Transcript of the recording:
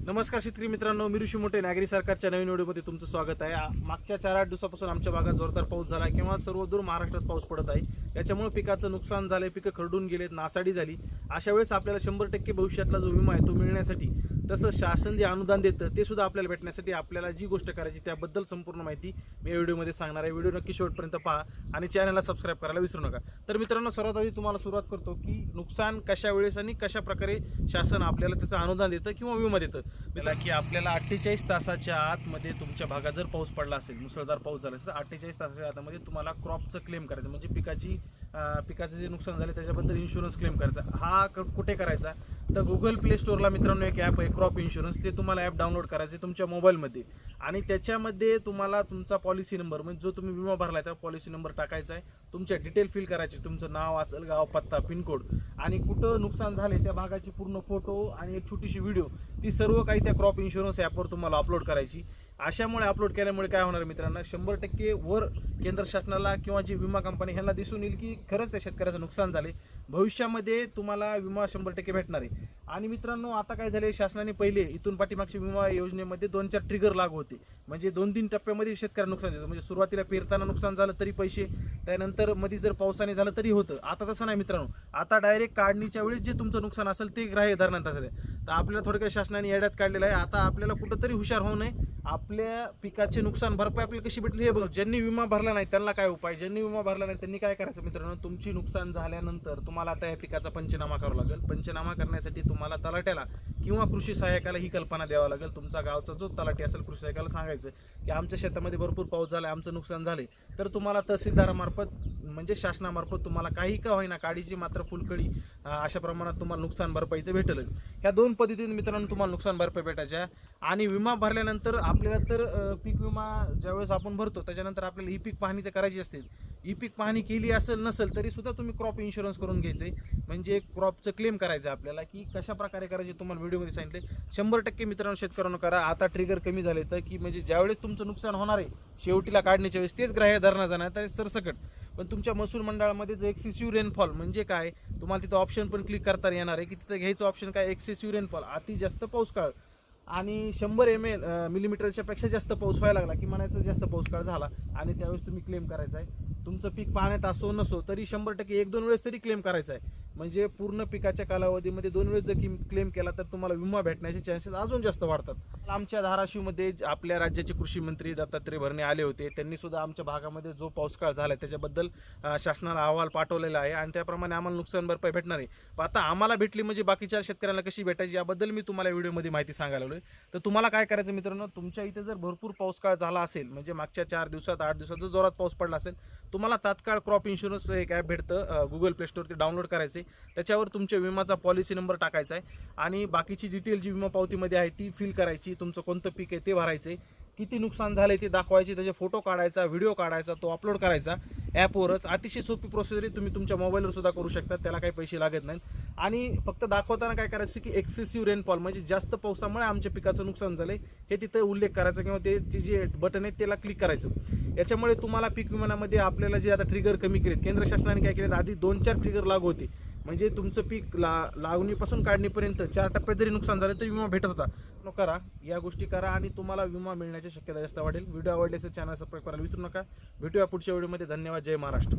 नमस्कार शेतकरी मित्रांनो, मी ऋषी मोठे नागरी सरकारच्या नवीन व्हिडिओमध्ये तुमचं स्वागत आहे। मागच्या 4-8 दिवसापासून आमच्या भागात जोरदार पाऊस झाला किंवा सर्वदूर महाराष्ट्रात पाऊस पडत आहे। याच्यामुळे पिकाचं नुकसान झाले, पिकं खरडून गेलेत, नासाडी झाली। अशा वेळेस आपल्याला 100% भविष्यातला जो विमा आहे तो मिळण्यासाठी, तसं शासन जे अनुदान देतं ते सुद्धा आपल्याला भेटण्यासाठी आपल्याला जी गोष्ट करायची त्याबद्दल संपूर्ण माहिती मी या व्हिडिओमध्ये सांगणार आहे। व्हिडिओ नक्की शेवटपर्यंत पहा आणि चॅनलला सबस्क्राईब करायला विसरू नका। तर मित्रांनो, सर्वात आधी तुम्हाला सुरुवात करतो की नुकसान कशा वेळेस आणि कशा प्रकारे शासन आपल्याला त्याचं अनुदान देतं किंवा विमा देतं। त्याला की आपल्याला 48 तासाच्या आतमध्ये तुमच्या भागात जर पाऊस पडला असेल, मुसळधार पाऊस झाला असेल, तर 48 तासाच्या आतमध्ये तुम्हाला क्रॉपचं क्लेम करायचं, म्हणजे पिकाचं जे नुकसान झाले त्याच्याबद्दल इन्शुरन्स क्लेम करायचा। हा कुठे करायचा, तर गुगल प्ले स्टोअरला मित्रांनो एक ॲप आहे क्रॉप इन्शुरन्स, ते तुम्हाला ॲप डाउनलोड करायचे तुमच्या मोबाईलमध्ये आणि त्याच्यामध्ये तुम्हाला तुमचा पॉलिसी नंबर, म्हणजे जो तुम्ही विमा भरला आहे त्या पॉलिसी नंबर टाकायचा आहे, तुमच्या डिटेल फिल करायची, तुमचं नाव असेल, गाव, पत्ता, पिनकोड आणि कुठं नुकसान झाले त्या भागाची पूर्ण फोटो आणि एक छोटीशी व्हिडिओ, ती सर्व काही त्या क्रॉप इन्शुरन्स ॲपवर तुम्हाला अपलोड करायची। अशामुळे अपलोड केल्यामुळे काय होणार मित्रांनो, 100% वर केंद्र शासनाला किंवा जी विमा कंपनी ह्यांना दिसून येईल की खरंच त्या शेतकऱ्याचं नुकसान झाले, भविष्यामध्ये तुम्हाला विमा 100% भेटणार आहे। आणि मित्रांनो, आता काय झाले, शासनाने पहिले इथून पाठीमागच्या विमा योजनेमध्ये 2-4 ट्रिगर लागू होते, म्हणजे 2-3 टप्प्यामध्ये शेतकऱ्यांना नुकसान झालं, म्हणजे सुरुवातीला पेरताना नुकसान झालं तरी पैसे, त्यानंतर मध्ये जर पावसाने झालं तरी होतं। आता तसं नाही मित्रांनो, आता डायरेक्ट काढणीच्या वेळेस जे तुमचं नुकसान असेल ते ग्राह्य धरण्यात आलं आहे। तर आपल्याला थोडक्यात शासनाने येड्यात काढलेलं आहे। आता आपल्याला कुठंतरी हुशार होऊ नये, आपल्या पिकाचे नुकसान भरपाई आपल्याला कशी भेटली हे बघ। ज्यांनी विमा भरला नाही त्यांना काय उपाय, ज्यांनी विमा भरला नाही त्यांनी काय करायचं मित्रांनो, तुमची नुकसान झाल्यानंतर तुम्हाला आता या पिकाचा पंचनामा करावा लागेल। पंचनामा करण्यासाठी तुम्हाला तलाट्याला किंवा कृषी सहाय्यकाला ही कल्पना द्यावा लागेल। तुमचा गावचा जो तलाठी असेल, कृषी सहाय्यकाला सांगायचं की आमच्या शेतामध्ये भरपूर पाऊस झाला, आमचं नुकसान झाले, तर तुम्हाला तहसीलदारामार्फत म्हणजे शासनामार्फत तुम्हाला काही का होईना काडीची मात्र फुलकडी अशा प्रमाणात तुम्हाला नुकसान भरपाई ते भेटेल। ह्या दोन पद्धतीने मित्रांनो तुम्हाला नुकसान भरपाई भेटायच्या। आणि विमा भरल्यानंतर आपल्याला तर पीक विमा ज्यावेळेस आपण भरतो त्याच्यानंतर आपल्याला ही पीक पाहणी तर करायची असते। ही पीक पाहणी केली असेल नसेल तरी सुद्धा तुम्ही क्रॉप इन्शुरन्स करून घ्यायचे, म्हणजे क्रॉपचं क्लेम करायचं आपल्याला, की कशा प्रकारे करायचे तुम्हाला व्हिडिओमध्ये सांगितले। 100% मित्रांनो शेतकऱ्यांना करा। आता ट्रिगर कमी झाले तर की म्हणजे ज्यावेळेस तुमचं नुकसान होणार आहे शेवटीला काढण्याच्या वेळेस तेच ग्राह्य धरणार जाणार तर सरसकट, पण तुमच्या महसूल मंडळामध्ये जो एक्सेसिव्ह रेनफॉल म्हणजे काय, तुम्हाला तिथं ऑप्शन पण क्लिक करता येणार आहे की तिथं घ्यायचं ऑप्शन काय, एक्सेसिव्ह रेनफॉल, अति जास्त पाऊस काळ आणि 100 मिलीमीटरच्या पेक्षा जास्त पाऊस व्हायला लागला की म्हणायचं जास्त पाऊस काळ झाला आणि त्यावेळेस तुम्ही क्लेम करायचा आहे। तुमचं पीक पाण्यात असो नसो तरी 100% 1-2 वेळेस तरी क्लेम करायचा आहे, म्हणजे पूर्ण पिकाच्या कालावधीमध्ये 2 वेळेस जर क्लेम केला तर तुम्हाला विमा भेटण्याचे चान्सेस अजून जास्त वाढतात। आमच्या धाराशिवमध्ये आपल्या राज्याचे कृषी मंत्री दत्तात्रय भरणे आले होते, त्यांनी सुद्धा आमच्या भागामध्ये जो पाऊसकाळ झाला त्याच्याबद्दल शासनाला अहवाल पाठवलेला आहे आणि त्याप्रमाणे आम्हाला नुकसान भरपाई भेटणार आहे। पण आता आम्हाला भेटली म्हणजे बाकीच्या शेतकऱ्यांना कशी भेटायची याबद्दल मी तुम्हाला व्हिडिओमध्ये माहिती सांगायला लागलोय। तर तुम्हाला काय करायचं मित्रांनो, तुमच्या इथे जर भरपूर पाऊसकाळ झाला असेल, म्हणजे मागच्या 4 दिवसात 8 दिवसात जर जोरात पाऊस पडला असेल, तुम्हाला तात्काळ क्रॉप इन्शुरन्स एक ॲप भेटतं गुगल प्ले स्टोअर, ते डाउनलोड करायचे, त्याच्यावर तुमच्या विमाचा पॉलिसी नंबर टाकायचा आहे आणि बाकीची डिटेल जी विमा पावतीमध्ये आहे ती फिल करायची, तुमचं कोणतं पीक आहे ते भरायचे, किती नुकसान झाले ते दाखवायचे, त्याचे फोटो काढायचा, व्हिडिओ काढायचा, तो अपलोड करायचा ॲपवरच। अतिशय सोपी प्रोसिजर आहे, तुम्ही तुमच्या मोबाईलवर सुद्धा करू शकता, त्याला काही पैसे लागत नाहीत। आणि फक्त दाखवताना काय करायचं की एक्सेसिव्ह रेनफॉल म्हणजे जास्त पावसामुळे आमच्या पिकाचं नुकसान झालंय हे तिथं उल्लेख करायचा किंवा ते जे बटन आहे त्याला क्लिक करायचं। याच्यामुळे तुम्हाला पीक विम्यामध्ये आपल्याला जे आता ट्रिगर कमी केलेत, केंद्र शासनाने काय केलेत, आधी 2-4 ट्रिगर लागू होते, म्हणजे तुमचं पीक लावणीपासून काढणीपर्यंत 4 टप्प्यात जरी नुकसान झालं तरी विमा भेटत होता। करा या गोष्टी करा आणि तुम्हाला विमा मिळण्याची शक्यता जास्त वाढेल। व्हिडिओ आवडल्यास चॅनल सबस्क्राईब करायला विसरू नका। भेटूया पुढच्या व्हिडिओमध्ये। धन्यवाद। जय महाराष्ट्र।